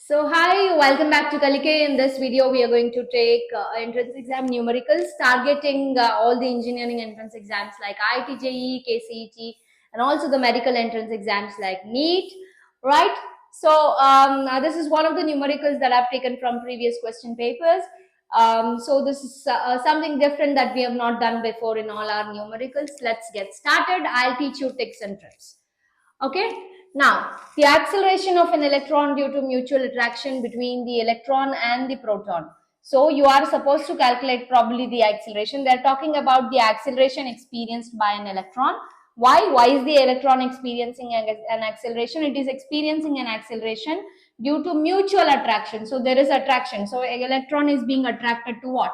So hi, welcome back to Kalike. In this video, we are going to take entrance exam numericals targeting all the engineering entrance exams like IIT JEE, KCET, and also the medical entrance exams like NEET, right? So this is one of the numericals that I've taken from previous question papers. So this is something different that we have not done before in all our numericals. Let's get started. I'll teach you ticks and trips. Okay, now the acceleration of an electron due to mutual attraction between the electron and the proton. So you are supposed to calculate probably the acceleration. They're talking about the acceleration experienced by an electron. Why is the electron experiencing an acceleration? It is experiencing an acceleration due to mutual attraction. So there is attraction. So an electron is being attracted to what?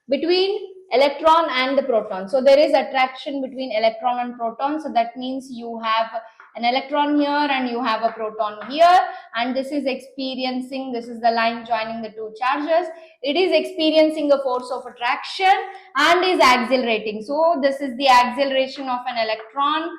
Between electron and the proton. So there is attraction between electron and proton. So that means you have an electron here and you have a proton here, and this is the line joining the two charges. It is experiencing a force of attraction and is accelerating. So this is the acceleration of an electron,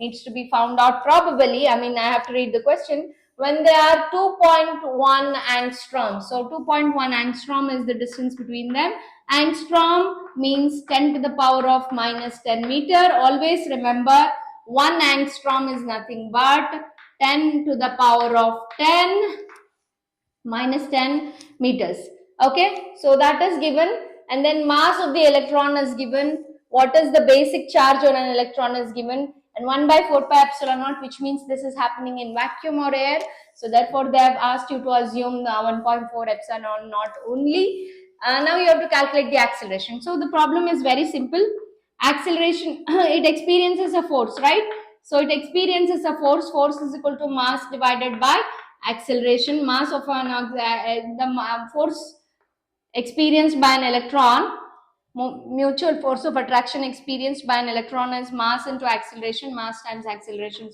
needs to be found out probably. I have to read the question. When they are 2.1 angstrom, so 2.1 angstrom is the distance between them. Angstrom means 10 to the power of minus 10 meter. Always remember, 1 angstrom is nothing but 10 to the power of 10 minus 10 meters. Okay, so that is given, and then mass of the electron is given. What is the basic charge on an electron is given, and 1 by 4 pi epsilon naught, which means this is happening in vacuum or air. So therefore they have asked you to assume the 1.4 epsilon naught only. Now you have to calculate the acceleration. So the problem is very simple. Acceleration, it experiences a force, right? So it experiences a force. Force is equal to mass divided by acceleration. Mass of the force experienced by an electron, mutual force of attraction experienced by an electron is mass into acceleration, mass times acceleration,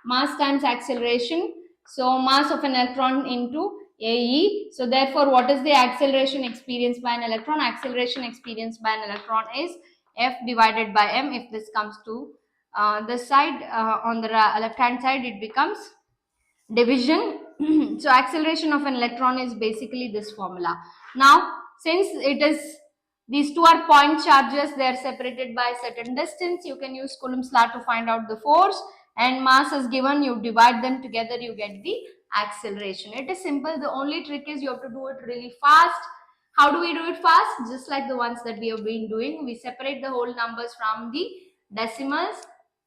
mass times acceleration. So mass of an electron into AE. So therefore, what is the acceleration experienced by an electron? Acceleration experienced by an electron is F divided by M. If this comes to this side, on the left hand side, it becomes division. So acceleration of an electron is basically this formula. Now, since these two are point charges, they are separated by a certain distance. You can use Coulomb's law to find out the force, and mass is given. You divide them together, you get the acceleration. It is simple. The only trick is you have to do it really fast. How do we do it fast? Just like the ones that we have been doing. We separate the whole numbers from the decimals.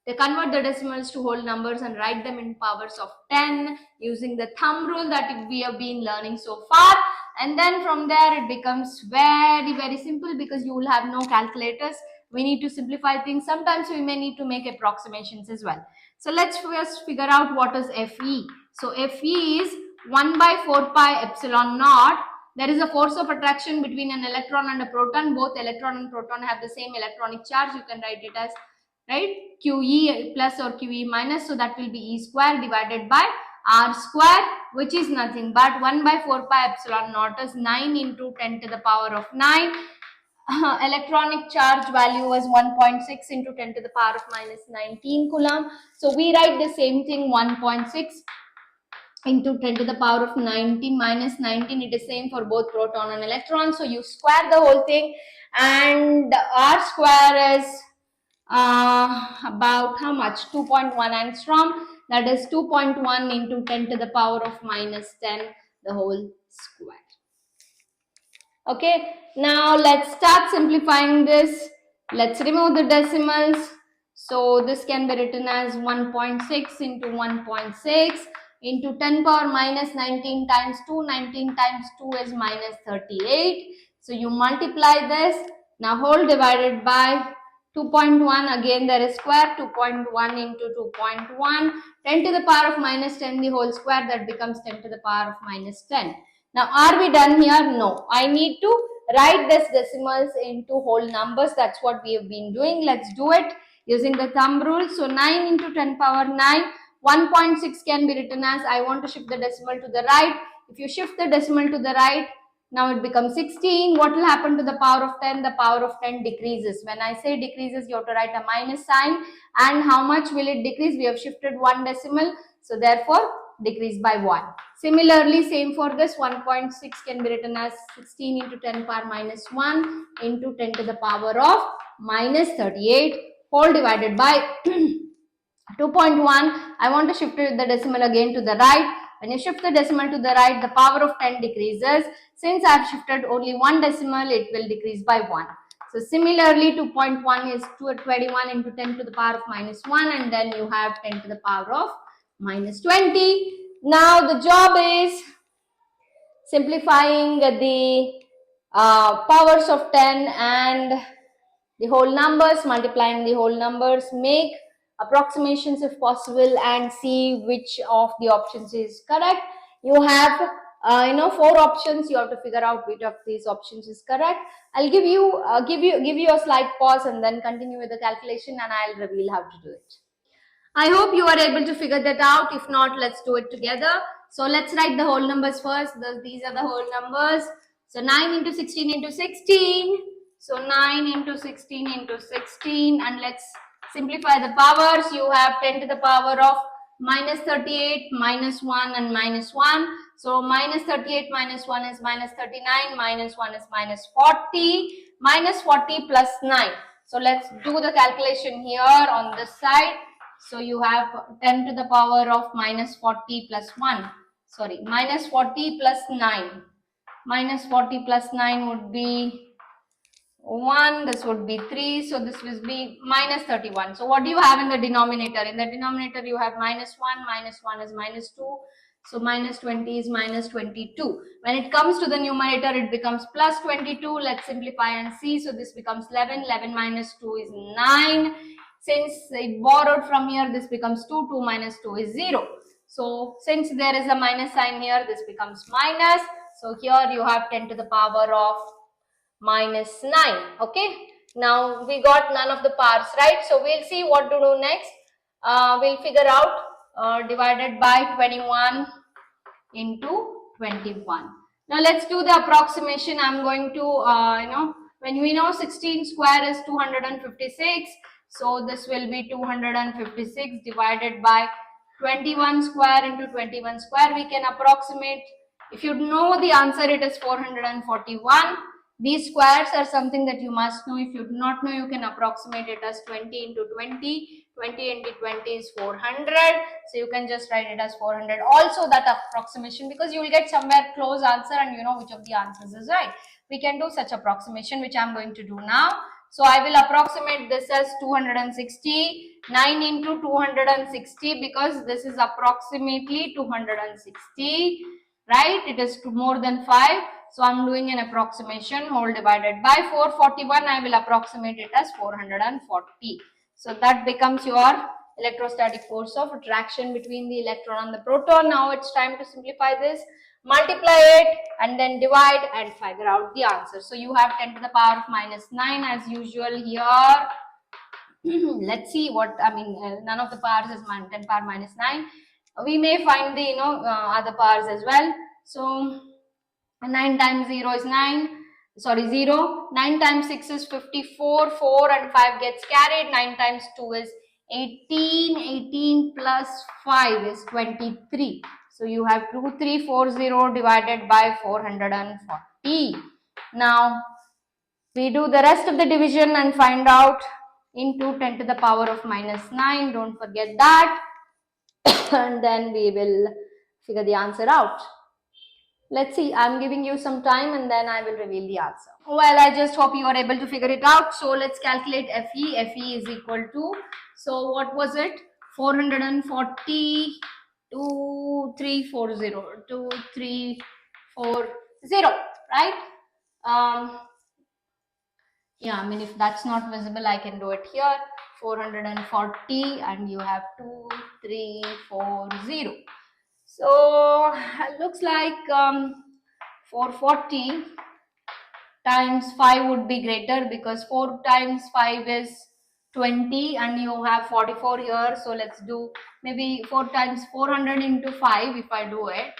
They convert the decimals to whole numbers and write them in powers of 10 using the thumb rule that we have been learning so far. And then from there it becomes very simple, because you will have no calculators. We need to simplify things. Sometimes we may need to make approximations as well. So let's first figure out what is Fe. So Fe is 1 by 4 pi epsilon naught. There is a force of attraction between an electron and a proton. Both electron and proton have the same electronic charge. You can write it as, right, QE plus or QE minus. So that will be E square divided by R square, which is nothing but 1 by 4 pi epsilon naught is 9 into 10 to the power of 9. Electronic charge value was 1.6 into 10 to the power of minus 19 coulomb. So we write the same thing, 1.6 into 10 to the power of 19 minus 19. It is same for both proton and electron. So you square the whole thing, and R square is about how much? 2.1 angstrom. That is 2.1 into 10 to the power of minus 10, the whole square. Okay, now let's start simplifying this. Let's remove the decimals. So this can be written as 1.6 into 1.6 into 10 power minus 19 times 2. 19 times 2 is minus 38. So you multiply this. Now whole divided by 2.1. Again there is square. 2.1 into 2.1. 10 to the power of minus 10, the whole square. That becomes 10 to the power of minus 10. Now, are we done here? No. I need to write this decimals into whole numbers. That's what we have been doing. Let's do it using the thumb rule. So, 9 into 10 power 9. 1.6 can be written as, I want to shift the decimal to the right. If you shift the decimal to the right, now it becomes 16. What will happen to the power of 10? The power of 10 decreases. When I say decreases, you have to write a minus sign. And how much will it decrease? We have shifted one decimal. So, therefore, decrease by 1. Similarly, same for this, 1.6 can be written as 16 into 10 power minus 1 into 10 to the power of minus 38 whole divided by 2.1. I want to shift the decimal again to the right. When you shift the decimal to the right, the power of 10 decreases. Since I have shifted only one decimal, it will decrease by 1. So similarly, 2.1 is 21 into 10 to the power of minus 1, and then you have 10 to the power of minus 20. Now the job is simplifying the powers of 10 and the whole numbers, multiplying the whole numbers, make approximations if possible and see which of the options is correct. You have 4 options. You have to figure out which of these options is correct. I'll give you a slight pause and then continue with the calculation, and I'll reveal how to do it. I hope you are able to figure that out. If not, let's do it together. So let's write the whole numbers first. These are the whole numbers. So 9 into 16 into 16. So 9 into 16 into 16, and let's simplify the powers. You have 10 to the power of minus 38, minus 1 and minus 1. So minus 38 minus 1 is minus 39, minus 1 is minus 40, minus 40 plus 9. So let's do the calculation here on this side. So you have 10 to the power of minus 40 plus 1. Sorry, minus 40 plus 9. Minus 40 plus 9 would be 1, this would be 3, so this will be minus 31. So what do you have in the denominator? In the denominator you have minus 1 is minus 2, so minus 20 is minus 22. When it comes to the numerator, it becomes plus 22. Let's simplify and see. So this becomes 11, 11 minus 2 is 9. Since it borrowed from here, this becomes 2, 2 minus 2 is 0. So since there is a minus sign here, this becomes minus. So here you have 10 to the power of minus 9. Okay, now we got none of the powers, right? So we'll see what to do next. We'll figure out divided by 21 into 21. Now let's do the approximation. I'm going to when we know 16 square is 256, so this will be 256 divided by 21 square into 21 square. We can approximate. If you know the answer, it is 441. These squares are something that you must know. If you do not know, you can approximate it as 20 into 20. 20 into 20 is 400. So you can just write it as 400. Also that approximation, because you will get somewhere close answer and you know which of the answers is right. We can do such approximation, which I am going to do now. So I will approximate this as 260. 9 into 260, because this is approximately 260, right? It is more than 5. So I'm doing an approximation, whole divided by 441. I will approximate it as 440. So that becomes your electrostatic force of attraction between the electron and the proton. Now it's time to simplify this, multiply it and then divide and figure out the answer. So you have 10 to the power of minus 9 as usual here. Let's see what, none of the powers is 10 power minus 9. We may find the other powers as well. So 9 times 0 is 9. Sorry, 0. 9 times 6 is 54. 4 and 5 gets carried. 9 times 2 is 18. 18 plus 5 is 23. So you have 2340 divided by 440. Now we do the rest of the division and find out into 10 to the power of minus 9. Don't forget that. And then we will figure the answer out. Let's see, I'm giving you some time and then I will reveal the answer. Well, I just hope you are able to figure it out. So let's calculate FE. FE is equal to, so what was it? 440 2340, 2340, right? Yeah, if that's not visible, I can do it here. 440 and you have 2340. So looks like 440 times 5 would be greater, because 4 times 5 is 20 and you have 44 here. So let's do maybe 4 times 400 into 5. If I do it,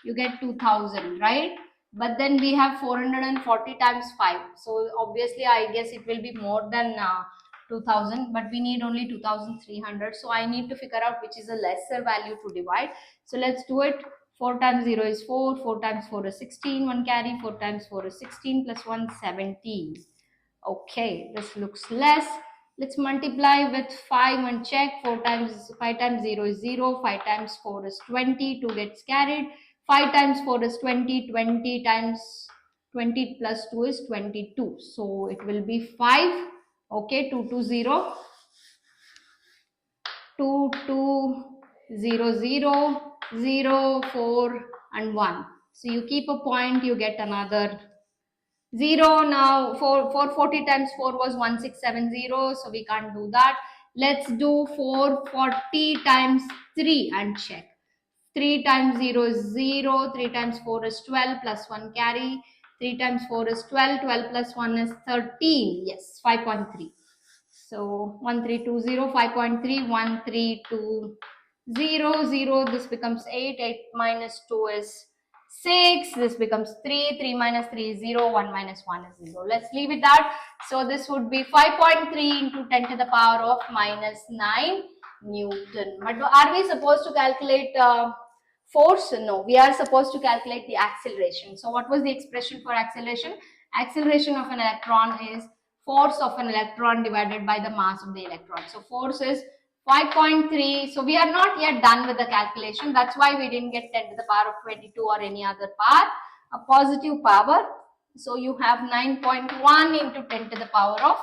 you get 2000, right? But then we have 440 times 5. So obviously I guess it will be more than 2000, but we need only 2300. So I need to figure out which is a lesser value to divide. So let's do it. 4 times 0 is 4, 4 times 4 is 16, 1 carry, 4 times 4 is 16, plus 1, 17. Okay, this looks less. Let's multiply with 5 and check. 5 times 0 is 0, 5 times 4 is 20, 2 gets carried. 5 times 4 is 20, 20 times 20 plus 2 is 22. So it will be 5. Okay, 2 2 0, 2 2 0 0 0 4 and 1. So you keep a point, you get another 0. Now 440 times 4 was 1670, so we can't do that. Let's do 440 times 3 and check. 3 times 0 is 0, 3 times 4 is 12, plus 1 carry. 3 times 4 is 12, 12 plus 1 is 13. Yes, 5.3. So 1320, 5.3, 1320, 0. This becomes 8, 8 minus 2 is 6. This becomes 3, 3 minus 3 is 0, 1 minus 1 is 0. Let's leave it that. So this would be 5.3 into 10 to the power of minus 9 Newton. But are we supposed to calculate force? No, we are supposed to calculate the acceleration. So what was the expression for acceleration? Acceleration of an electron is force of an electron divided by the mass of the electron. So force is 5.3. So we are not yet done with the calculation. That's why we didn't get 10 to the power of 22 or any other power, a positive power. So you have 9.1 into 10 to the power of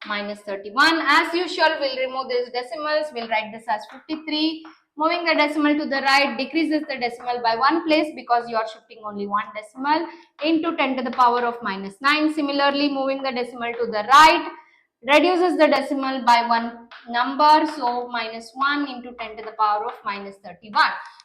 minus 31. As usual, we'll remove these decimals. We'll write this as 53. Moving the decimal to the right decreases the decimal by 1 place because you are shifting only 1 decimal into 10 to the power of minus 9. Similarly, moving the decimal to the right reduces the decimal by 1 number. So minus 1 into 10 to the power of minus 31.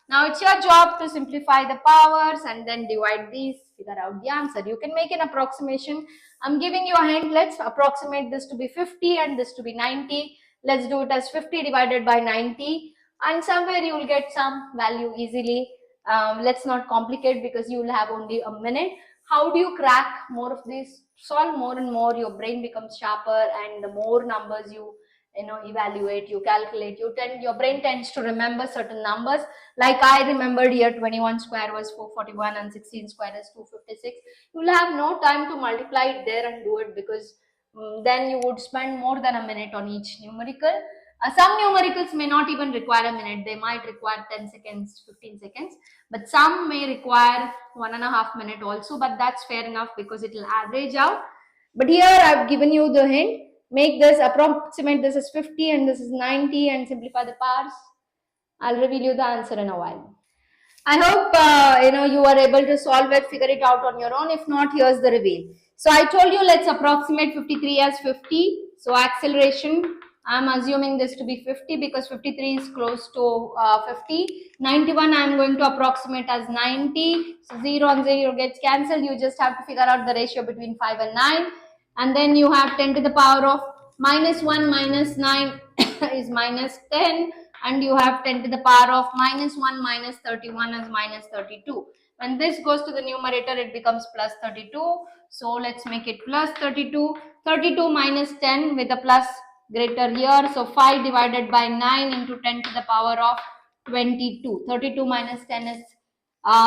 Now it's your job to simplify the powers and then divide these, figure out the answer. You can make an approximation. I'm giving you a hint. Let's approximate this to be 50 and this to be 90. Let's do it as 50 divided by 90. And somewhere you will get some value easily. Let's not complicate because you will have only a minute. How do you crack more of these? Solve more and more, your brain becomes sharper, and the more numbers you evaluate, you calculate, your brain tends to remember certain numbers. Like I remembered here 21 square was 441 and 16 square is 256. You will have no time to multiply it there and do it because then you would spend more than a minute on each numerical. Some numericals may not even require a minute. They might require 10 seconds, 15 seconds, but some may require 1.5 minutes also, but that's fair enough because it will average out. But here I've given you the hint. Make this, approximate this as 50 and this is 90 and simplify the powers. I'll reveal you the answer in a while. I hope you are able to solve it, figure it out on your own. If not, here's the reveal. So I told you let's approximate 53 as 50. So acceleration, I'm assuming this to be 50 because 53 is close to 50. 91 I'm going to approximate as 90. So 0 and 0 gets cancelled. You just have to figure out the ratio between 5 and 9. And then you have 10 to the power of minus 1 minus 9 is minus 10. And you have 10 to the power of minus 1 minus 31 as minus 32. When this goes to the numerator, it becomes plus 32. So let's make it plus 32. 32 minus 10 with a plus greater here. So 5 divided by 9 into 10 to the power of 22. 32 minus 10 is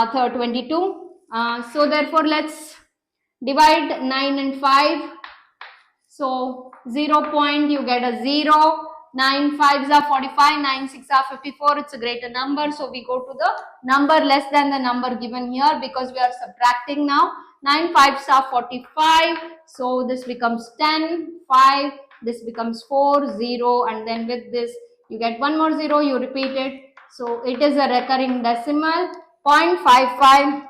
22. So therefore, let's divide 9 and 5. So 0 point, you get a 0. 9 5s are 45, 9 6 are 54. It's a greater number. So we go to the number less than the number given here because we are subtracting now. 9 5s are 45. So this becomes 10, 5. This becomes 4, 0. And then with this, you get one more 0. You repeat it. So it is a recurring decimal. 0.55.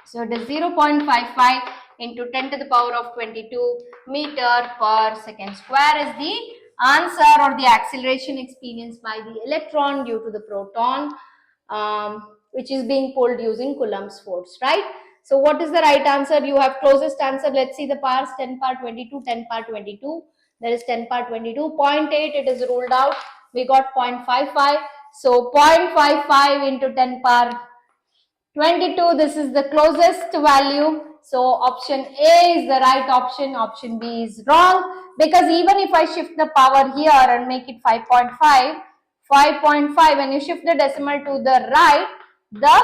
So it is 0.55 into 10 to the power of 22 meter per second square is the answer, or the acceleration experienced by the electron due to the proton, which is being pulled using Coulomb's force, right? So what is the right answer? You have closest answer. Let's see the powers. 10 power 22, 10 power 22. There is 10 power 22. 0.8, it is ruled out. We got 0.55. So 0.55 into 10 power 22, this is the closest value. So option A is the right option. Option B is wrong, because even if I shift the power here and make it 5.5, when you shift the decimal to the right, the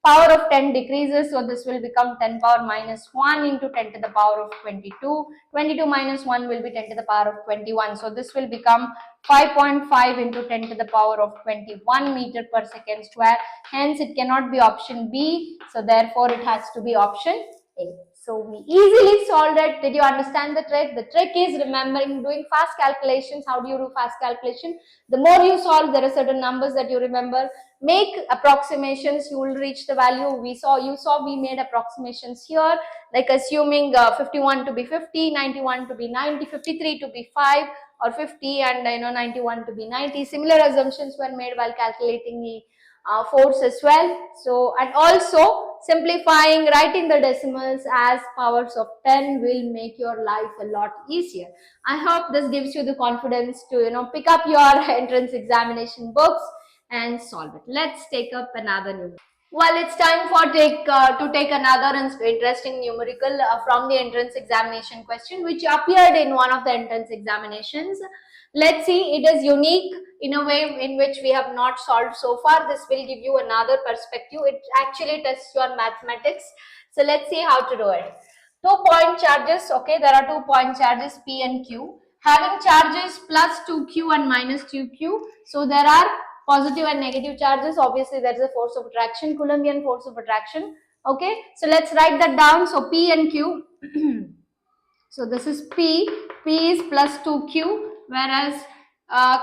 power of 10 decreases, so this will become 10 power minus 1 into 10 to the power of 22. 22 minus 1 will be 10 to the power of 21. So this will become 5.5 into 10 to the power of 21 meter per second square. Hence it cannot be option B. So therefore it has to be option A. So we easily solved it. Did you understand the trick? The trick is remembering, doing fast calculations. How do you do fast calculation? The more you solve, there are certain numbers that you remember. Make approximations, you will reach the value. You saw we made approximations here, like assuming 51 to be 50, 91 to be 90, 53 to be 5 or 50, and 91 to be 90. Similar assumptions were made while calculating the force as well. So, and also simplifying, writing the decimals as powers of 10 will make your life a lot easier. I hope this gives you the confidence to pick up your entrance examination books and solve it. Let's take up another numerical. Well, it's time for to take another interesting numerical from the entrance examination question, which appeared in one of the entrance examinations. Let's see, it is unique in a way in which we have not solved so far. This will give you another perspective. It actually tests your mathematics. So let's see how to do it. 2-point charges, okay, there are 2-point charges P and Q. Having charges plus 2Q and minus 2Q. So there are positive and negative charges. Obviously there is a force of attraction, Coulombian force of attraction. Okay, so let's write that down. So P and Q. So this is P is plus 2Q, whereas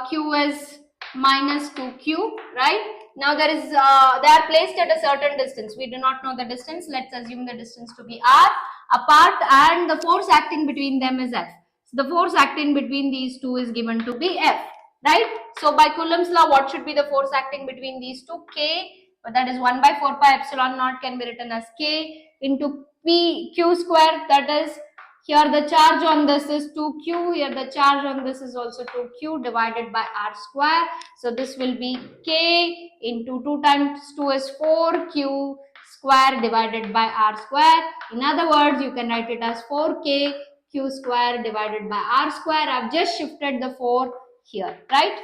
Q is minus 2Q, right? Now they are placed at a certain distance. We do not know the distance. Let's assume the distance to be R apart, and the force acting between them is F. So the force acting between these two is given to be F, right? So by Coulomb's law, what should be the force acting between these two? K, but that is 1 by 4 pi epsilon naught, can be written as K into P Q square, that is, here the charge on this is 2Q, here the charge on this is also 2Q divided by R square. So this will be K into 2 times 2 is 4Q square divided by R square. In other words, you can write it as 4K Q square divided by R square. I've just shifted the 4 here, right?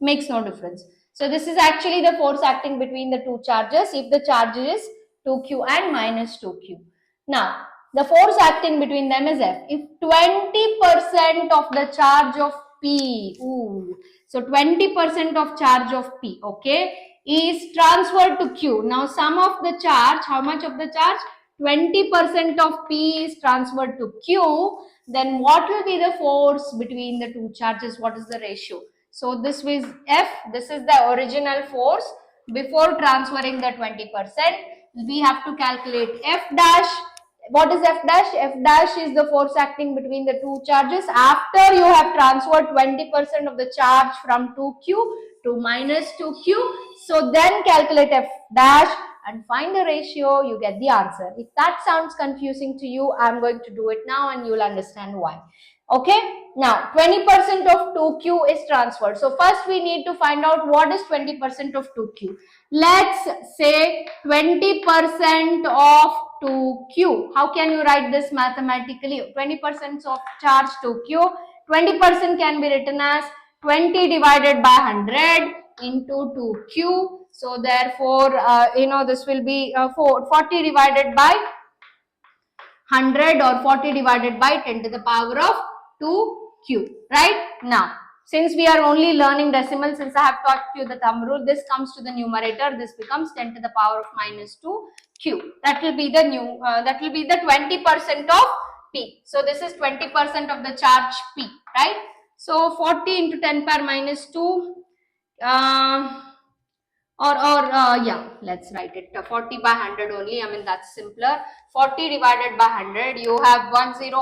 Makes no difference. So this is actually the force acting between the two charges if the charge is 2Q and minus 2Q. Now, the force acting between them is F. If 20% of the charge of P, so 20% of charge of P, okay, is transferred to Q. Now, sum of the charge, how much of the charge? 20% of P is transferred to Q. Then what will be the force between the two charges? What is the ratio? So this was F, this is the original force before transferring the 20%. We have to calculate F dash. What is F dash? F dash is the force acting between the two charges after you have transferred 20% of the charge from 2Q to minus 2Q. So then calculate F dash and find the ratio, you get the answer. If that sounds confusing to you, I'm going to do it now and you'll understand why. Okay, now 20% of 2Q is transferred. So first we need to find out what is 20% of 2Q. Let's say 20% of 2Q. How can you write this mathematically? 20% of charge 2Q. 20% can be written as 20 divided by 100 into 2Q. So therefore, this will be 40 divided by 100 or 40 divided by 10 to the power of 2Q, right? Now, since we are only learning decimals, since I have taught you the thumb rule, this comes to the numerator. This becomes 10 to the power of minus 2Q. That will be the 20% of P. So this is 20% of the charge P, right? So 40 into 10 power minus 2. Yeah, let's write it 40 by 100 only. I mean, that's simpler. 40 divided by 100, you have 10, 10,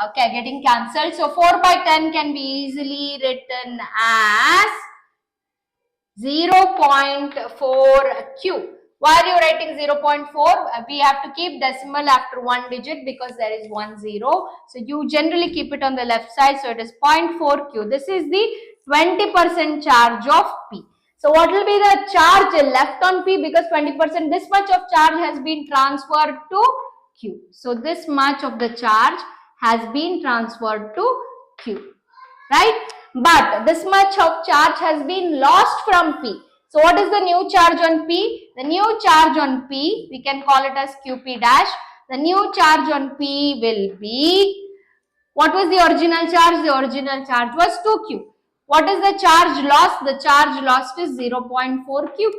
okay, getting cancelled. So 4 by 10 can be easily written as 0.4Q. Why are you writing 0.4? We have to keep decimal after one digit because there is 10. So you generally keep it on the left side. So it is 0.4Q. This is the 20% charge of P. So what will be the charge left on P, because 20%, this much of charge has been transferred to Q. So this much of the charge has been transferred to Q, right? But this much of charge has been lost from P. So what is the new charge on P? The new charge on P, we can call it as QP dash. The new charge on P will be, what was the original charge? The original charge was 2Q. What is the charge lost? The charge lost is 0.4 Q.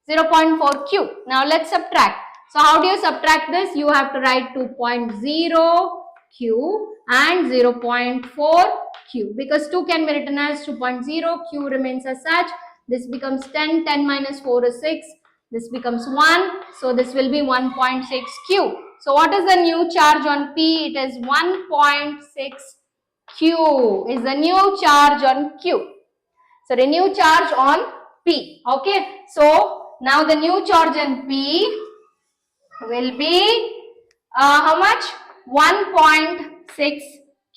0.4 Q. Now let's subtract. So how do you subtract this? You have to write 2.0 Q and 0.4 Q, because 2 can be written as 2.0, Q remains as such. This becomes 10, 10 minus 4 is 6. This becomes 1. So this will be 1.6 Q. So what is the new charge on P? It is 1.6 Q is the new charge on Q. So the new charge on P. Okay. So now the new charge on P will be how much? 1.6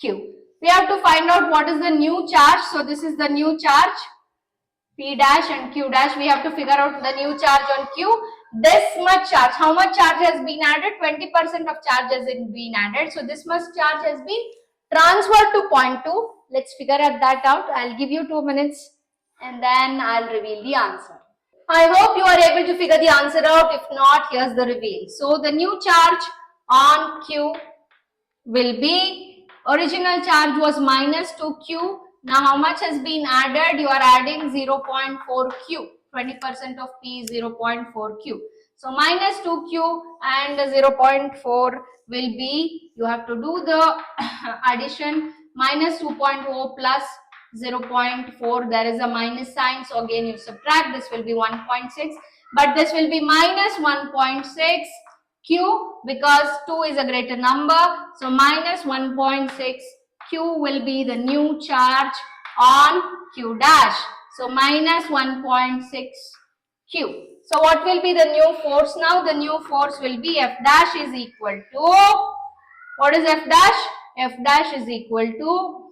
Q. We have to find out what is the new charge. So this is the new charge. P dash and Q dash. We have to figure out the new charge on Q. This much charge. How much charge has been added? 20% of charge has been added. So this much charge has been transferred to point 2. Let's figure that out. I'll give you 2 minutes and then I'll reveal the answer. I hope you are able to figure the answer out. If not, here's the reveal. So the new charge on Q will be, original charge was minus 2Q. Now how much has been added? You are adding 0.4Q. 20% of P is 0.4Q. So minus 2Q and 0.4 will be, you have to do the addition, minus 2.0 plus 0.4, there is a minus sign, so again you subtract, this will be 1.6, but this will be minus 1.6 Q because 2 is a greater number, so minus 1.6 Q will be the new charge on Q dash. So minus 1.6 Q. So what will be the new force now? The new force will be F dash is equal to, what is F dash? F dash is equal to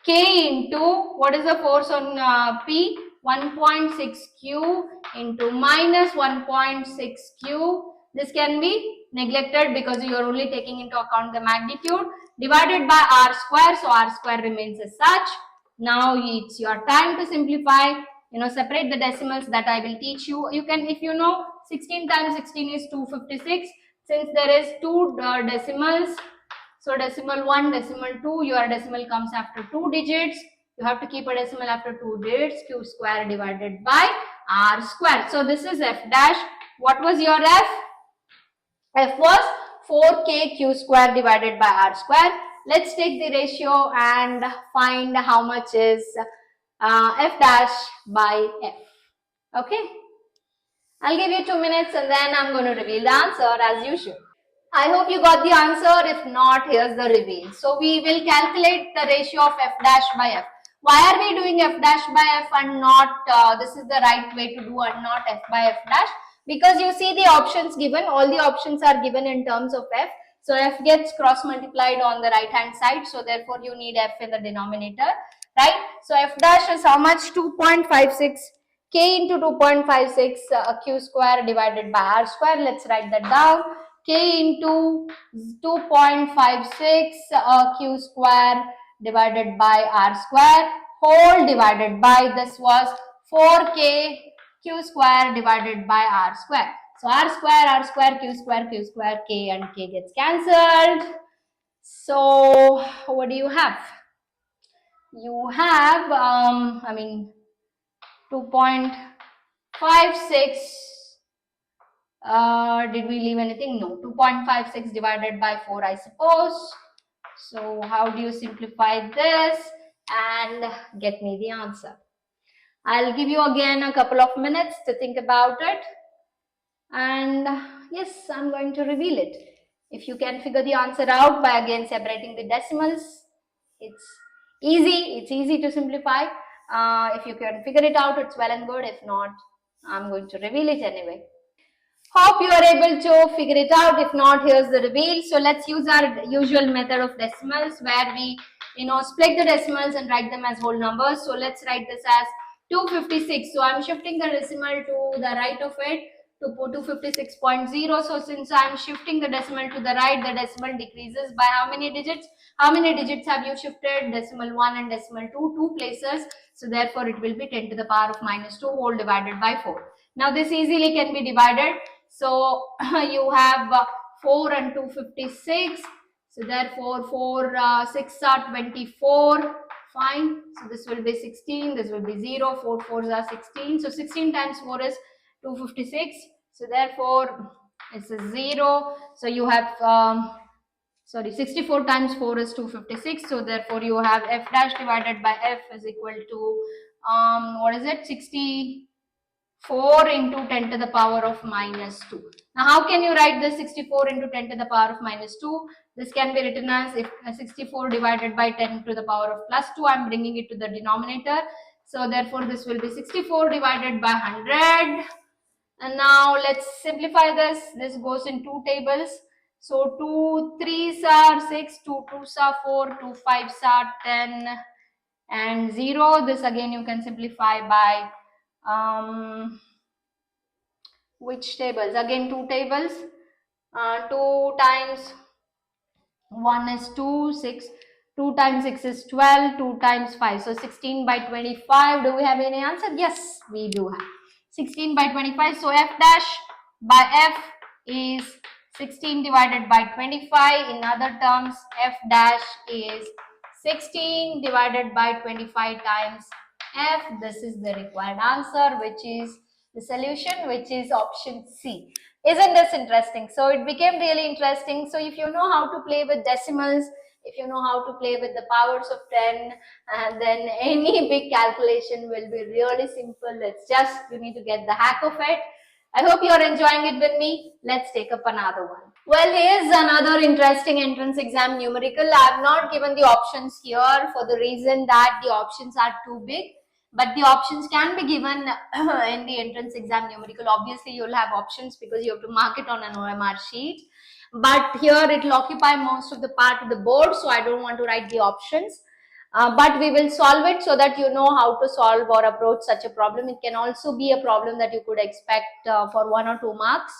K into, what is the force on P? 1.6 Q into minus 1.6 Q. This can be neglected because you are only taking into account the magnitude, divided by R square. So R square remains as such. Now it's your time to simplify. Separate the decimals that I will teach you. You can, if you know, 16 times 16 is 256. Since there is 2 decimals, so decimal 1, decimal 2, your decimal comes after 2 digits. You have to keep a decimal after 2 digits. Q square divided by R square. So this is F dash. What was your F? F was 4K Q square divided by R square. Let's take the ratio and find how much is F dash by F. Okay. I'll give you 2 minutes and then I'm going to reveal the answer as usual. I hope you got the answer. If not, here's the reveal. So we will calculate the ratio of F dash by F. Why are we doing F dash by F and not, this is the right way to do and not F by F dash? Because you see the options given, all the options are given in terms of F. So F gets cross multiplied on the right hand side. So therefore you need F in the denominator, right? So F dash is how much? 2.56 K into 2.56 Q square divided by R square. Let's write that down. K into 2.56 Q square divided by R square whole divided by, this was 4K Q square divided by R square. So R square, Q square, K and K gets cancelled. So what do you have? You have, 2.56. Did we leave anything? No. 2.56 divided by 4, I suppose. So how do you simplify this and get me the answer? I'll give you again a couple of minutes to think about it. And yes, I'm going to reveal it. If you can figure the answer out by again separating the decimals, it's easy. It's easy to simplify. If you can figure it out, it's well and good. If not, I'm going to reveal it anyway. Hope you are able to figure it out. If not, here's the reveal. So let's use our usual method of decimals where we, split the decimals and write them as whole numbers. So let's write this as 256. So I'm shifting the decimal to the right of it. to 256.0. So since I am shifting the decimal to the right, the decimal decreases by how many digits? How many digits have you shifted? Decimal 1 and decimal 2, 2 places. So therefore it will be 10 to the power of minus 2 whole divided by 4. Now this easily can be divided. So you have 4 and 256. So therefore 4 6 are 24. Fine. So this will be 16. This will be 0. 4 4s are 16. So 16 times 4 is 256. So therefore it's a 0. So you have 64 times 4 is 256. So therefore you have f dash divided by f is equal to what is it? 64 into 10 to the power of minus 2. Now how can you write this 64 into 10 to the power of minus 2? This can be written as if 64 divided by 10 to the power of plus 2. I am bringing it to the denominator. So therefore this will be 64 divided by 100. And now let's simplify this. This goes in two tables. So 2 3s are 6, 2 2s are 4, 2 5s are 10 and 0. This again you can simplify by which tables? Again two tables. 2 times 1 is 2, 6. 2 times 6 is 12, 2 times 5. So 16 by 25. Do we have any answer? Yes, we do have. 16 by 25. So f dash by f is 16 divided by 25. In other terms, f dash is 16 divided by 25 times f. This is the required answer, which is the solution, which is option C. Isn't this interesting? So it became really interesting. So if you know how to play with decimals, if you know how to play with the powers of 10, and then any big calculation will be really simple. It's just you need to get the hack of it. I hope you're enjoying it with me. Let's take up another one. Well, here's another interesting entrance exam numerical. I have not given the options here for the reason that the options are too big. But the options can be given in the entrance exam numerical. Obviously, you'll have options because you have to mark it on an OMR sheet. But here it will occupy most of the part of the board, so I don't want to write the options. But we will solve it so that you know how to solve or approach such a problem. It can also be a problem that you could expect for 1 or 2 marks,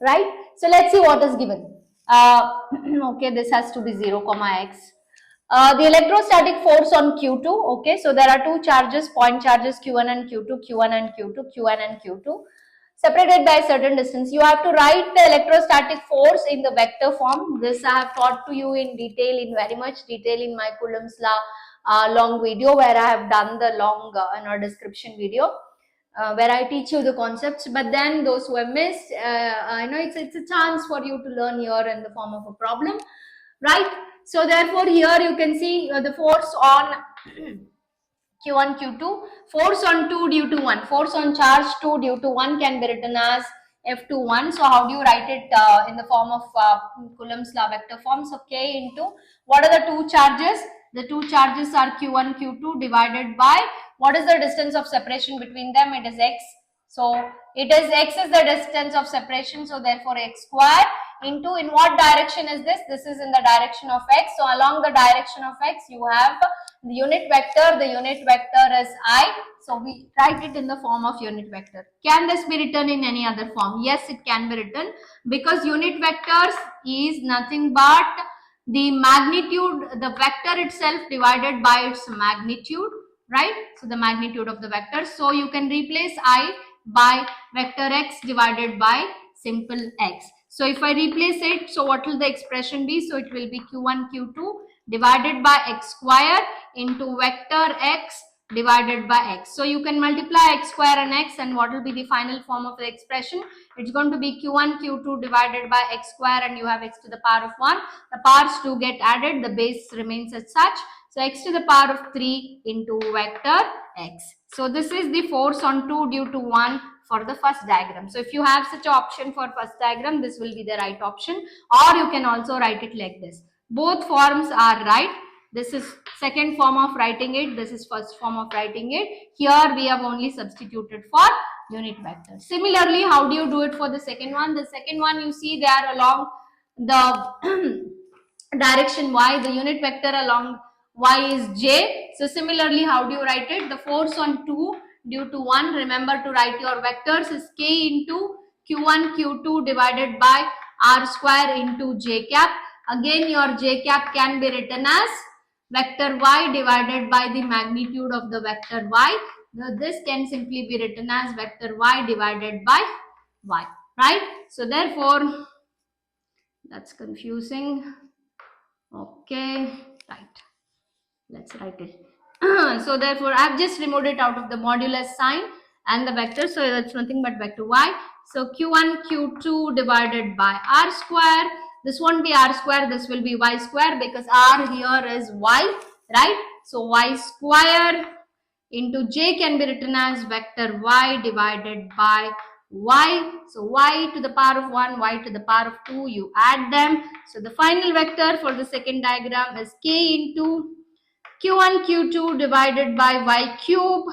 right? So let's see what is given. Okay, this has to be 0, x. The electrostatic force on Q2, okay, so there are two charges, point charges Q1 and Q2, Q1 and Q2, Q1 and Q2, separated by a certain distance. You have to write the electrostatic force in the vector form. This I have taught to you in detail, in very much detail in my Coulomb's law long video, where I have done the long description video. Where I teach you the concepts, but then those who have missed, I know it's a chance for you to learn here in the form of a problem, right? So therefore here you can see the force on Q1, Q2, force on 2 due to 1, force on charge 2 due to 1 can be written as F21. So how do you write it in the form of Coulomb's law vector forms? Okay, into what are the two charges? The two charges are Q1, Q2 divided by what is the distance of separation between them? It is x. So it is x is the distance of separation. So therefore x square into, in what direction is this? This is in the direction of x. So along the direction of x you have the unit vector. The unit vector is I. So we write it in the form of unit vector. Can this be written in any other form? Yes, it can be written, because unit vectors is nothing but the magnitude, the vector itself divided by its magnitude, right? So the magnitude of the vector. So you can replace I by vector x divided by simple x. So if I replace it, so what will the expression be? So it will be Q1, Q2 divided by x square into vector x divided by x. So you can multiply x square and x, and what will be the final form of the expression? It's going to be Q1, Q2 divided by x square, and you have x to the power of 1. The powers 2 get added, the base remains as such. So x to the power of 3 into vector x. So this is the force on 2 due to 1 for the first diagram. So if you have such an option for first diagram, this will be the right option, or you can also write it like this. Both forms are right. This is second form of writing it. This is first form of writing it. Here we have only substituted for unit vector. Similarly, how do you do it for the second one? The second one, you see they are along the direction y. The unit vector along y is j. So similarly, how do you write it? The force on 2 due to 1, remember to write your vectors, is k into Q1 Q2 divided by R square into J cap. Again your J cap can be written as vector y divided by the magnitude of the vector y. Now this can simply be written as vector y divided by y, right? So therefore, that's confusing. Okay, right. Let's write it. So therefore, I've just removed it out of the modulus sign and the vector. So that's nothing but vector y. So Q1, Q2 divided by R square. This won't be R square. This will be Y square because R here is Y, right? So Y square into J can be written as vector Y divided by Y. So Y to the power of 1, Y to the power of 2, you add them. So the final vector for the second diagram is K into Q1 Q2 divided by Y cube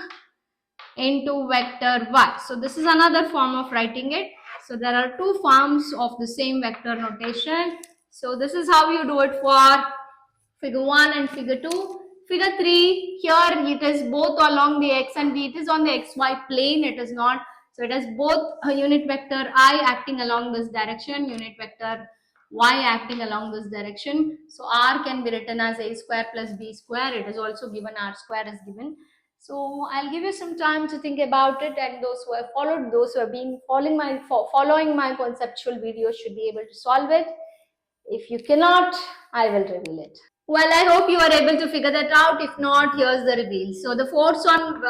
into vector Y. So this is another form of writing it. So there are two forms of the same vector notation. So this is how you do it for figure 1 and figure 2. Figure 3, here it is both along the x and b. It is on the xy plane. It is not. So it has both a unit vector I acting along this direction, unit vector y acting along this direction. So r can be written as a square plus b square. It is also given, r square is given. So I'll give you some time to think about it, and those who have followed, those who have been following my conceptual videos should be able to solve it. If you cannot, I will reveal it. Well, I hope you are able to figure that out. If not, here's the reveal. So the force on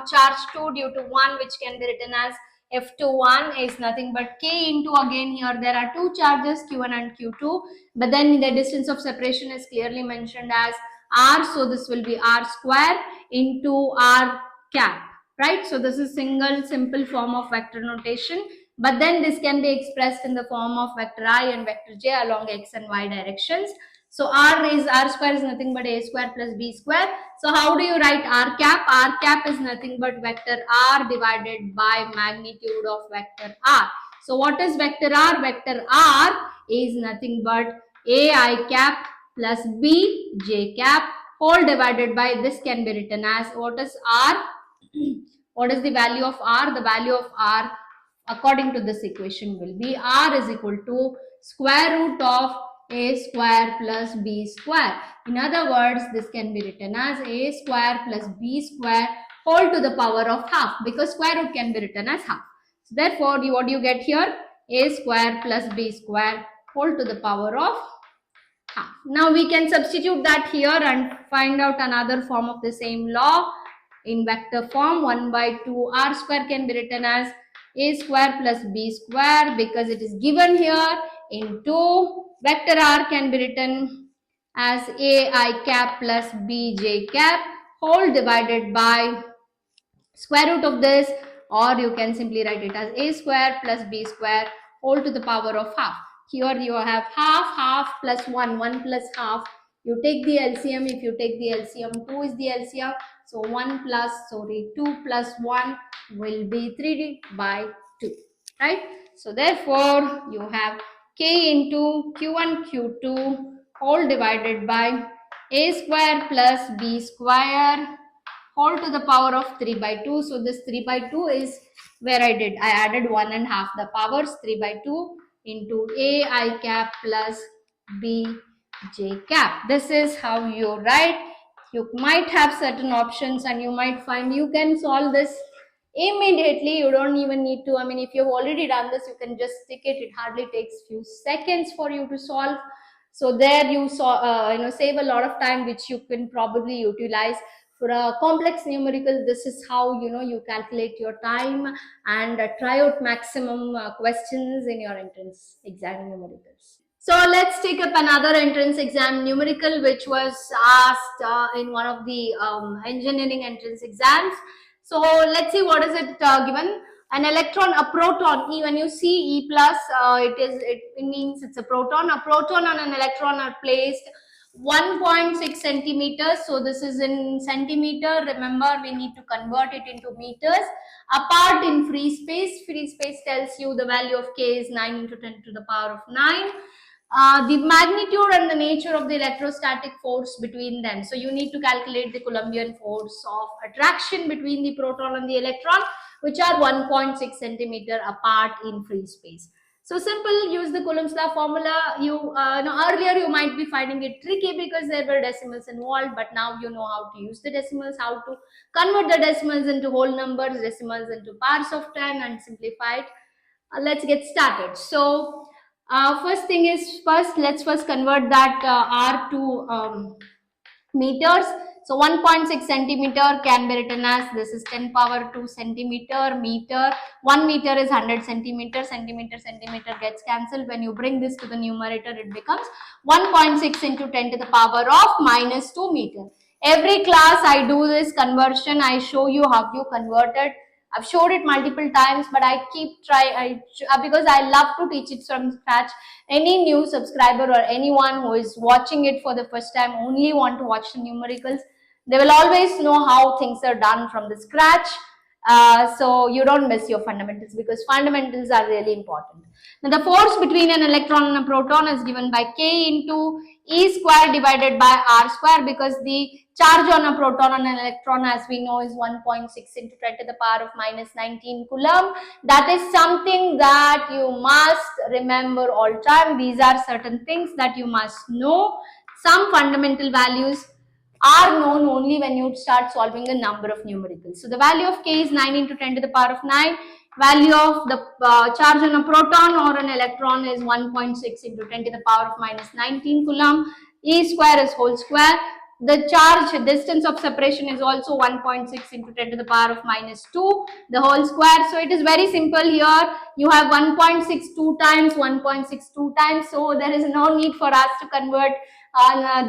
charge 2 due to 1, which can be written as F21, is nothing but K into, again here there are two charges Q1 and Q2, but then the distance of separation is clearly mentioned as R, so this will be R square into R cap, right? So this is single simple form of vector notation, but then this can be expressed in the form of vector I and vector j along x and y directions. So R square is nothing but a square plus b square. So how do you write R cap? R cap is nothing but vector R divided by magnitude of vector R. So what is vector R? Vector R is nothing but ai cap plus b j cap whole divided by, this can be written as, what is R? What is the value of R? The value of R according to this equation will be R is equal to square root of a square plus b square. In other words, this can be written as a square plus b square whole to the power of half, because square root can be written as half. So therefore, what do you get here? A square plus b square whole to the power of half. Now we can substitute that here and find out another form of the same law in vector form. 1 by 2 r square can be written as a square plus b square because it is given here, into vector r can be written as ai cap plus bj cap whole divided by square root of this, or you can simply write it as a square plus b square whole to the power of half. Here you have half plus 1 plus half. You take the LCM. If you take the LCM, 2 is the LCM. So 2 plus 1 will be 3 by 2, right? So therefore, you have k into q1 q2 whole divided by a square plus b square whole to the power of 3 by 2. So this 3 by 2 is where I added 1 and half the powers. 3 by 2 into a I cap plus b j cap. This is how you write. You might have certain options and you might find you can solve this immediately. You don't even need to, if you've already done this, you can just stick it. It hardly takes few seconds for you to solve. So there you save a lot of time, which you can probably utilize for a complex numerical. This is how you calculate your time and try out maximum questions in your entrance exam numericals. So let's take up another entrance exam numerical which was asked in one of the engineering entrance exams. So let's see what is it given. An electron, a proton. When you see E plus, it means it's a proton. A proton and an electron are placed 1.6 centimeters. So this is in centimeter. Remember, we need to convert it into meters. Apart in free space. Free space tells you the value of K is 9 into 10 to the power of 9. The magnitude and the nature of the electrostatic force between them. So you need to calculate the Coulombian force of attraction between the proton and the electron. which are 1.6 centimeter apart in free space. So simple, use the Coulomb's law formula. Earlier you might be finding it tricky because there were decimals involved, but now you know how to use the decimals, how to convert the decimals into whole numbers, decimals into powers of 10 and simplify it. Let's get started. So first thing is, let's first convert that R to meters. So 1.6 centimeter can be written as, this is 10 power 2 centimeter meter. 1 meter is 100 centimeter. Centimeter gets cancelled. When you bring this to the numerator, it becomes 1.6 into 10 to the power of minus 2 meter. Every class I do this conversion. I show you how you convert it. I've showed it multiple times, but I keep trying because I love to teach it from scratch. Any new subscriber or anyone who is watching it for the first time only want to watch the numericals, they will always know how things are done from the scratch. So you don't miss your fundamentals, because fundamentals are really important. Now the force between an electron and a proton is given by K into E square divided by R square, because the charge on a proton and an electron, as we know, is 1.6 into 10 to the power of minus 19 Coulomb. That is something that you must remember all time. These are certain things that you must know. Some fundamental values are known only when you start solving a number of numericals. So the value of K is 9 into 10 to the power of 9. Value of the charge on a proton or an electron is 1.6 into 10 to the power of minus 19 Coulomb. E square is whole square. The charge distance of separation is also 1.6 into 10 to the power of minus 2, the whole square. So it is very simple here. You have 1.62 times 1.62 times. So there is no need for us to convert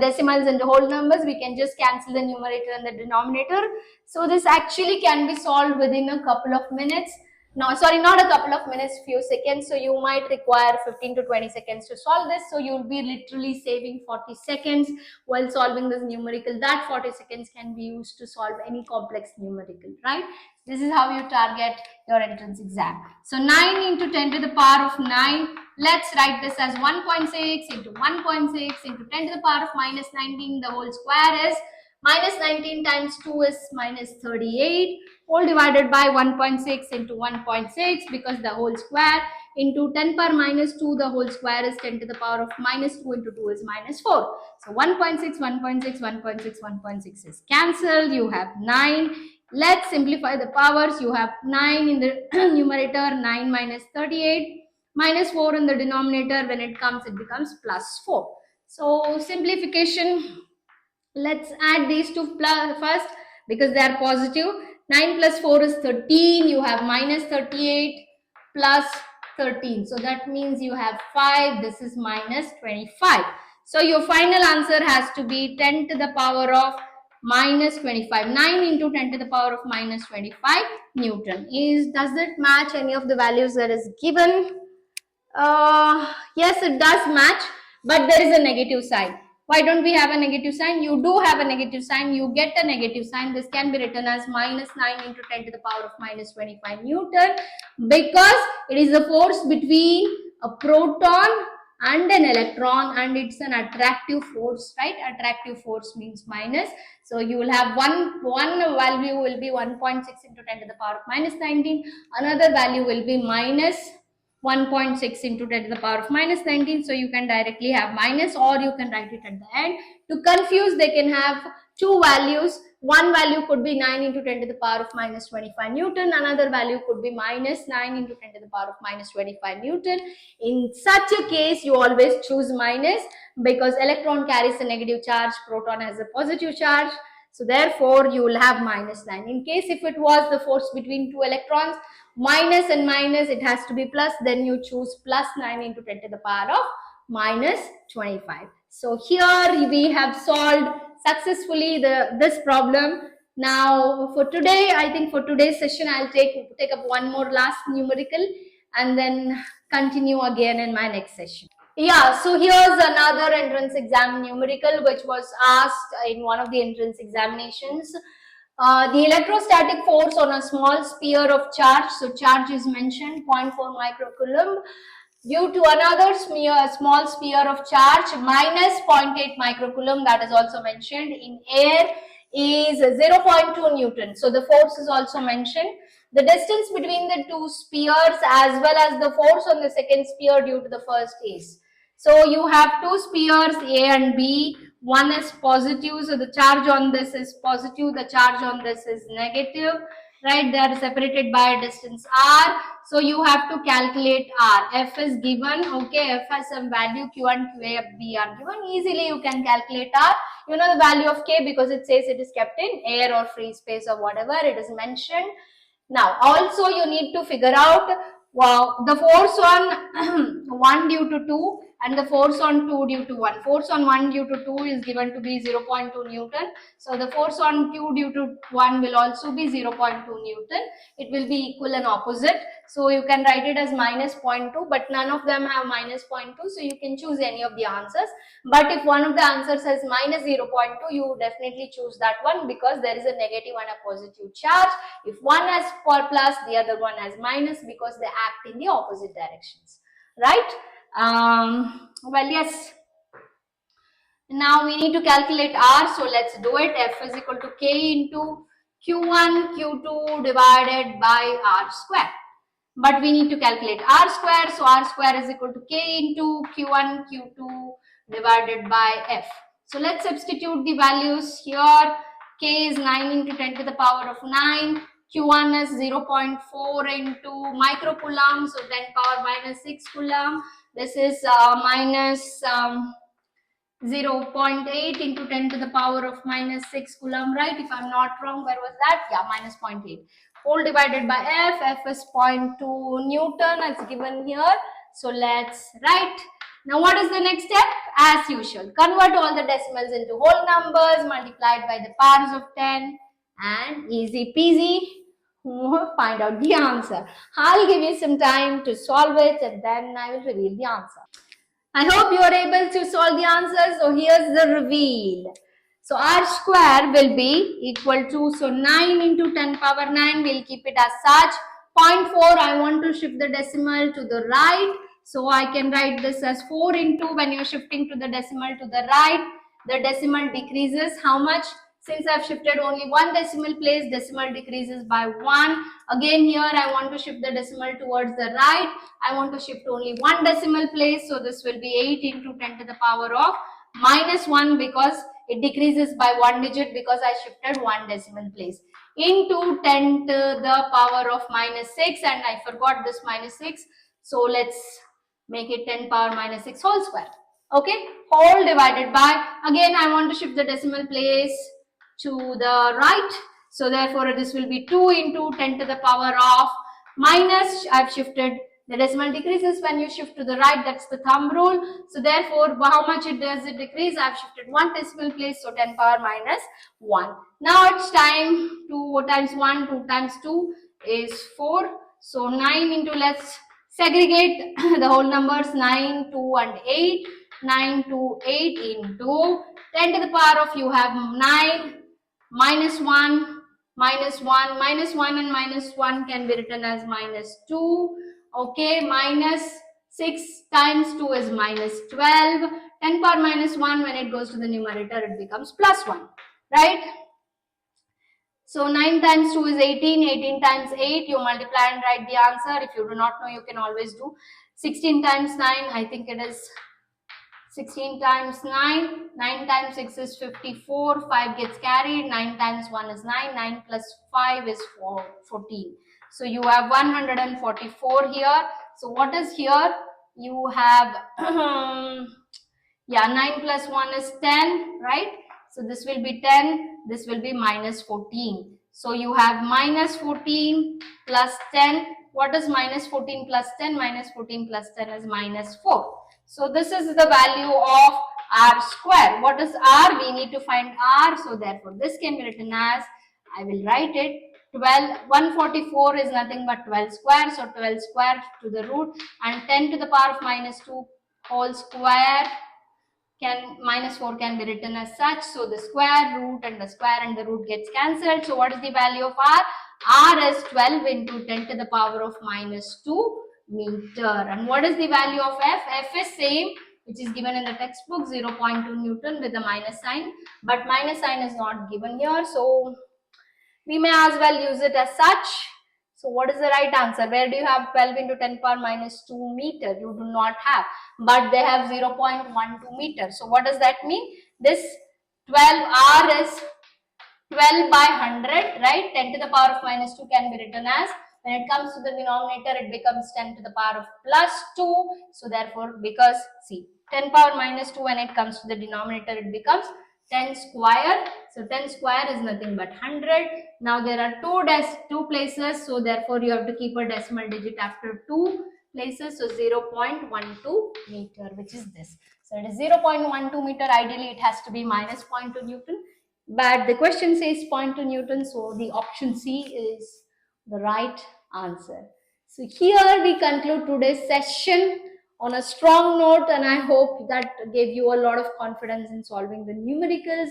decimals into whole numbers. We can just cancel the numerator and the denominator. So this actually can be solved within a couple of minutes. No, sorry, not a couple of minutes, few seconds. So you might require 15 to 20 seconds to solve this. So you'll be literally saving 40 seconds while solving this numerical. That 40 seconds can be used to solve any complex numerical, right? This is how you target your entrance exam. So 9 into 10 to the power of 9. Let's write this as 1.6 into 1.6 into 10 to the power of minus 19. The whole square is minus 19 times 2 is minus 38. Whole divided by 1.6 into 1.6, because the whole square into 10 power minus 2, the whole square is 10 to the power of minus 2 into 2 is minus 4. So 1.6, 1.6, 1.6, 1.6 is cancelled. You have 9. Let's simplify the powers. You have 9 in the numerator, 9 minus 38, minus 4 in the denominator. When it comes, it becomes plus 4. So simplification, let's add these two first, because they are positive. 9 plus 4 is 13. You have minus 38 plus 13. So that means you have 5. This is minus 25. So your final answer has to be 10 to the power of minus 25. 9 into 10 to the power of minus 25 Newton. Does it match any of the values that is given? Yes, it does match, but there is a negative sign. Why don't we have a negative sign? You do have a negative sign. You get a negative sign. This can be written as minus 9 into 10 to the power of minus 25 Newton, because it is the force between a proton and an electron, and it's an attractive force, right? Attractive force means minus. So you will have one value will be 1.6 into 10 to the power of minus 19. Another value will be minus 1.6 into 10 to the power of minus 19. So you can directly have minus, or you can write it at the end. To confuse, they can have two values. One value could be 9 into 10 to the power of minus 25 Newton. Another value could be minus 9 into 10 to the power of minus 25 Newton. In such a case, you always choose minus, because electron carries a negative charge, proton has a positive charge. So therefore, you will have minus 9. In case if it was the force between two electrons, minus and minus, it has to be plus, then you choose plus 9 into 10 to the power of minus 25. So here we have solved successfully this problem. Now for today, I think for today's session, I'll take up one more last numerical and then continue again in my next session. Yeah, so here's another entrance exam numerical which was asked in one of the entrance examinations. The electrostatic force on a small sphere of charge, so charge is mentioned 0.4 microcoulomb, due to another small sphere of charge minus 0.8 microcoulomb, that is also mentioned, in air is 0.2 Newton. So the force is also mentioned. the distance between the two spheres as well as the force on the second sphere due to the first case. So you have two spheres A and B. One is positive, so the charge on this is positive, the charge on this is negative, right? They are separated by a distance r. So you have to calculate r. F is given, okay? F has some value, Q and QB are given. Easily you can calculate r. You know the value of K because it says it is kept in air or free space or whatever it is mentioned. Now also you need to figure out the force on 1 due to 2 and the force on 2 due to 1. Force on 1 due to 2 is given to be 0.2 Newton. So the force on 2 due to 1 will also be 0.2 Newton. It will be equal and opposite. So you can write it as minus 0.2, but none of them have minus 0.2. So you can choose any of the answers. But if one of the answers has minus 0.2, you definitely choose that one because there is a negative and a positive charge. If one has plus, the other one has minus because they act in the opposite directions, right? Well, yes. Now we need to calculate R, so let's do it. F is equal to K into Q1, Q2 divided by R square. But we need to calculate R square, so R square is equal to K into Q1, Q2 divided by F. So let's substitute the values here. K is 9 into 10 to the power of 9. Q1 is 0.4 into microcoulomb, so 10 power minus 6 coulomb. This is minus 0.8 into 10 to the power of minus 6 coulomb, right? If I'm not wrong, where was that? Yeah, minus 0.8. Whole divided by F. F is 0.2 Newton as given here. So let's write. Now what is the next step? As usual, convert all the decimals into whole numbers multiplied by the powers of 10 and easy peasy. Find out the answer. I'll give you some time to solve it and then I will reveal the answer. I hope you are able to solve the answer. So here's the reveal. So R square will be equal to, so 9 into 10 power 9, we'll keep it as such. 0.4, I want to shift the decimal to the right. So I can write this as 4 into, when you're shifting to the decimal to the right, the decimal decreases. How much? Since I've shifted only one decimal place, decimal decreases by 1. Again here I want to shift the decimal towards the right. I want to shift only one decimal place. So this will be 8 into 10 to the power of minus 1 because it decreases by one digit because I shifted one decimal place. Into 10 to the power of minus 6, and I forgot this minus 6. So let's make it 10 power minus 6 whole square. Okay, whole divided by, again I want to shift the decimal place to the right. So therefore this will be 2 into 10 to the power of minus, I've shifted, the decimal decreases when you shift to the right, that's the thumb rule. So therefore how much does it decrease? I've shifted one decimal place, so 10 power minus 1. Now it's time, 2 times 1, 2 times 2 is 4. So 9 into, let's segregate the whole numbers, 9, 2 and 8. 9 to 8 into 10 to the power of, you have 9 minus 1, minus 1, minus 1 and minus 1 can be written as minus 2. Okay, minus 6 times 2 is minus 12. 10 power minus 1, when it goes to the numerator, it becomes plus 1, right? So 9 times 2 is 18, 18 times 8, you multiply and write the answer. If you do not know, you can always do 16 times 9, I think it is 16 times 9, 9 times 6 is 54, 5 gets carried, 9 times 1 is 9, 9 plus 5 is 14. So you have 144 here. So what is here? You have, yeah, 9 plus 1 is 10, right? So this will be 10, this will be minus 14. So you have minus 14 plus 10. What is minus 14 plus 10? Minus 14 plus 10 is minus 4. So this is the value of R square. What is R? We need to find R. So therefore this can be written as, I will write it, 144 is nothing but 12 square. So 12 square to the root, and 10 to the power of minus 2 whole square, minus 4 can be written as such. So the square root and the square and the root gets cancelled. So what is the value of R? R is 12 into 10 to the power of minus 2 meter. And what is the value of F? F is same, which is given in the textbook, 0.2 Newton with a minus sign. But minus sign is not given here. So we may as well use it as such. So what is the right answer? Where do you have 12 into 10 power minus 2 meter? You do not have, but they have 0.12 meter. So what does that mean? This 12R is 12 by 100, right? 10 to the power of minus 2 can be written as, when it comes to the denominator, it becomes 10 to the power of plus 2. So therefore, because see, 10 power minus 2, when it comes to the denominator, it becomes 10 square. So 10 square is nothing but 100. Now there are two places. So therefore, you have to keep a decimal digit after two places. So 0.12 meter, which is this. So it is 0.12 meter. Ideally, it has to be minus 0.2 Newton. But the question says 0.2 Newton, so the option C is the right answer. So here we conclude today's session on a strong note, and I hope that gave you a lot of confidence in solving the numericals,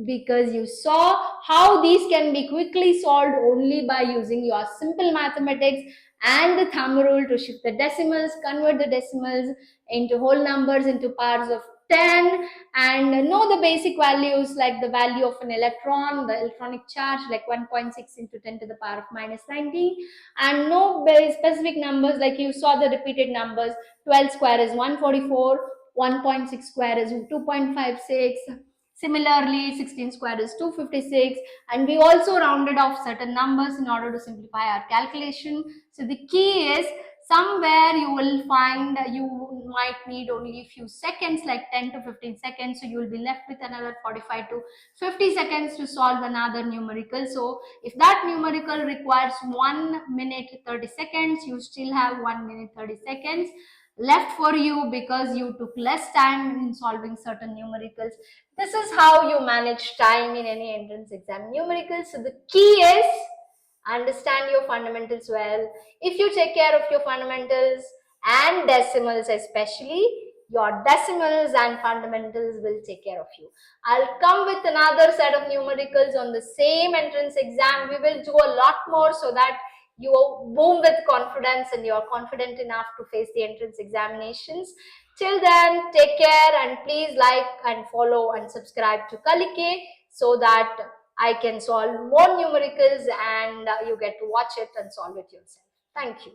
because you saw how these can be quickly solved only by using your simple mathematics and the thumb rule to shift the decimals, convert the decimals into whole numbers, into powers of 10, and know the basic values like the value of an electron, the electronic charge, like 1.6 into 10 to the power of minus 19, and know specific numbers like you saw the repeated numbers. 12 square is 144, 1.6 square is 2.56. Similarly, 16 square is 256, and we also rounded off certain numbers in order to simplify our calculation. So the key is, somewhere you will find you might need only a few seconds, like 10 to 15 seconds. So you will be left with another 45 to 50 seconds to solve another numerical. So if that numerical requires 1 minute 30 seconds, you still have 1 minute 30 seconds left for you, because you took less time in solving certain numericals. This is how you manage time in any entrance exam numericals. So the key is, understand your fundamentals well. If you take care of your fundamentals and decimals especially, your decimals and fundamentals will take care of you. I'll come with another set of numericals on the same entrance exam. We will do a lot more so that you boom with confidence and you're confident enough to face the entrance examinations. Till then, take care, and please like and follow and subscribe to Kalike so that I can solve more numericals and you get to watch it and solve it yourself. Thank you.